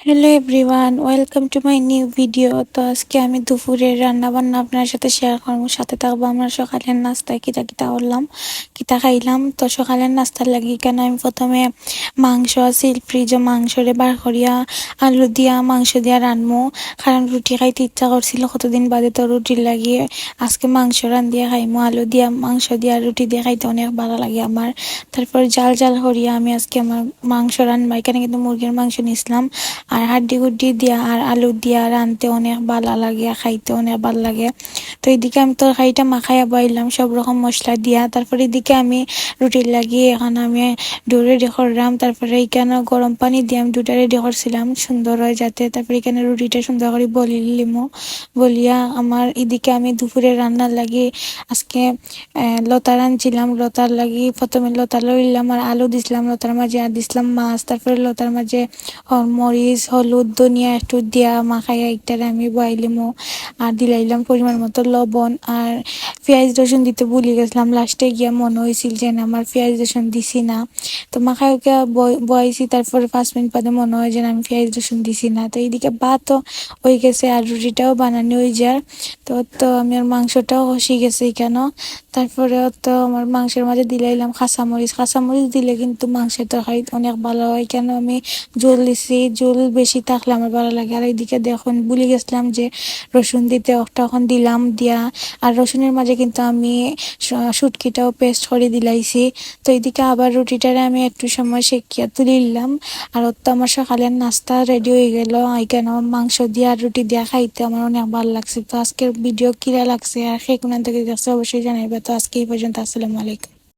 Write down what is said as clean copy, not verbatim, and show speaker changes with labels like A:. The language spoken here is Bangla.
A: Hello everyone, welcome to my new video. তো আজকে আমি দুপুরের রান্না বান্না আপনার সাথে শেয়ার করবো, সাথে থাকবো আমরা সকালের নাস্তায় কিতা কিতা করলাম, কিতা খাইলাম। তো সকালের নাস্তার লাগি কেন আমি প্রথমে মাংস আছিল ফ্রিজে, মাংসরে বার করিয়া আলু দিয়া মাংস দিয়া রানমো, কারণ রুটি খাইতে ইচ্ছা করছিল কতদিন বাদে। তো রুটির লাগিয়ে আজকে মাংস রান্ধিয়া খাইমো, আলু দিয়া মাংস দিয়া রুটি দিয়ে খাইতে অনেক ভালো লাগে আমার। তারপর জাল জাল করিয়া আমি আজকে আমার মাংস রান্না, এখানে কিন্তু মুরগির মাংস নিছিলাম, আর হাড্ডি গুড্ডি দিয়া আর আলু দিয়া রানতে অনেক ভালো লাগে, খাইতে অনেক ভালো লাগে। তো এদিকে আমি তরকারিটা মাখাইয়া বইলাম সব রকম মশলা দিয়া। তারপরে এদিকে আমি রুটির লাগিয়ে এখন আমি ডো রেডি করলাম। তারপরে এখানে গরম পানি দিয়ে আমি দুটা রেডি করছিলাম সুন্দর হয় যাতে। তারপরে এখানে রুটিটা সুন্দর করে বলিলিমো, বলিয়া আমার এদিকে আমি দুপুরে রান্নার লাগি আজকে লতা রাঁধছিলাম। লতার লাগি প্রথমে লতা লইলাম আর আলু দিছিলাম লতার মাঝে, আর দিছিলাম মাছ। তারপরে লতার মাঝে মরিচ হলুদ ধনিয়া একটু দিয়া মাখাইয়া একটারে আমি বয়াইলিমো, আর দিলাইলাম পরিমাণ মতো লবণ। আর পেঁয়াজ রসুন দিতে ভুলে গেছিলাম, লাস্টে গিয়া মনে হয়েছিল যে না আমার পেঁয়াজ রসুন দিছি না। তো মাখাইকে বয়াইছি, তারপরে 5 মিনিট বাদে মনে হয় যে আমি পেঁয়াজ রসুন দিছি না। তো এইদিকে ভাতও হয়ে গেছে আর রুটিটাও বানানো হয়ে যায়। তো আমি আর মাংসটাও কষি গেছে এখানে। তারপরে তো আমার মাংসের মাঝে দিলাইলাম কাঁচামরিচ। কাঁচামরিচ দিলে কিন্তু মাংসের তরকারি অনেক ভালো হয়, কেন আমি ঝোল দিছি, ঝোল বেশি থাকলে আমার ভালো লাগে। আর এইদিকে দেখুন ভুলে গেছিলাম যে রসুন দিতে, ওটা এখন দিলাম দিয়া। আর রসুনের মাঝে কিন্তু আমি শুটকিটাও পেস্ট করে দিলাইছি। তো এইদিকে আবার রুটিটারে আমি একটু সময় সেকিয়া তুলে নিলাম। আর তো আমার সকালের নাস্তা রেডি হয়ে গেল। এখানে আমার মাংস দিয়ে আর রুটি দিয়া খাইতে আমার অনেক ভালো লাগছে। তো আজকের ভিডিও কিরা লাগছে আর সে কোন থেকে দেখছে অবশ্যই জানাইবে। তো আজকে এই পর্যন্ত, আসসালামু আলাইকুম।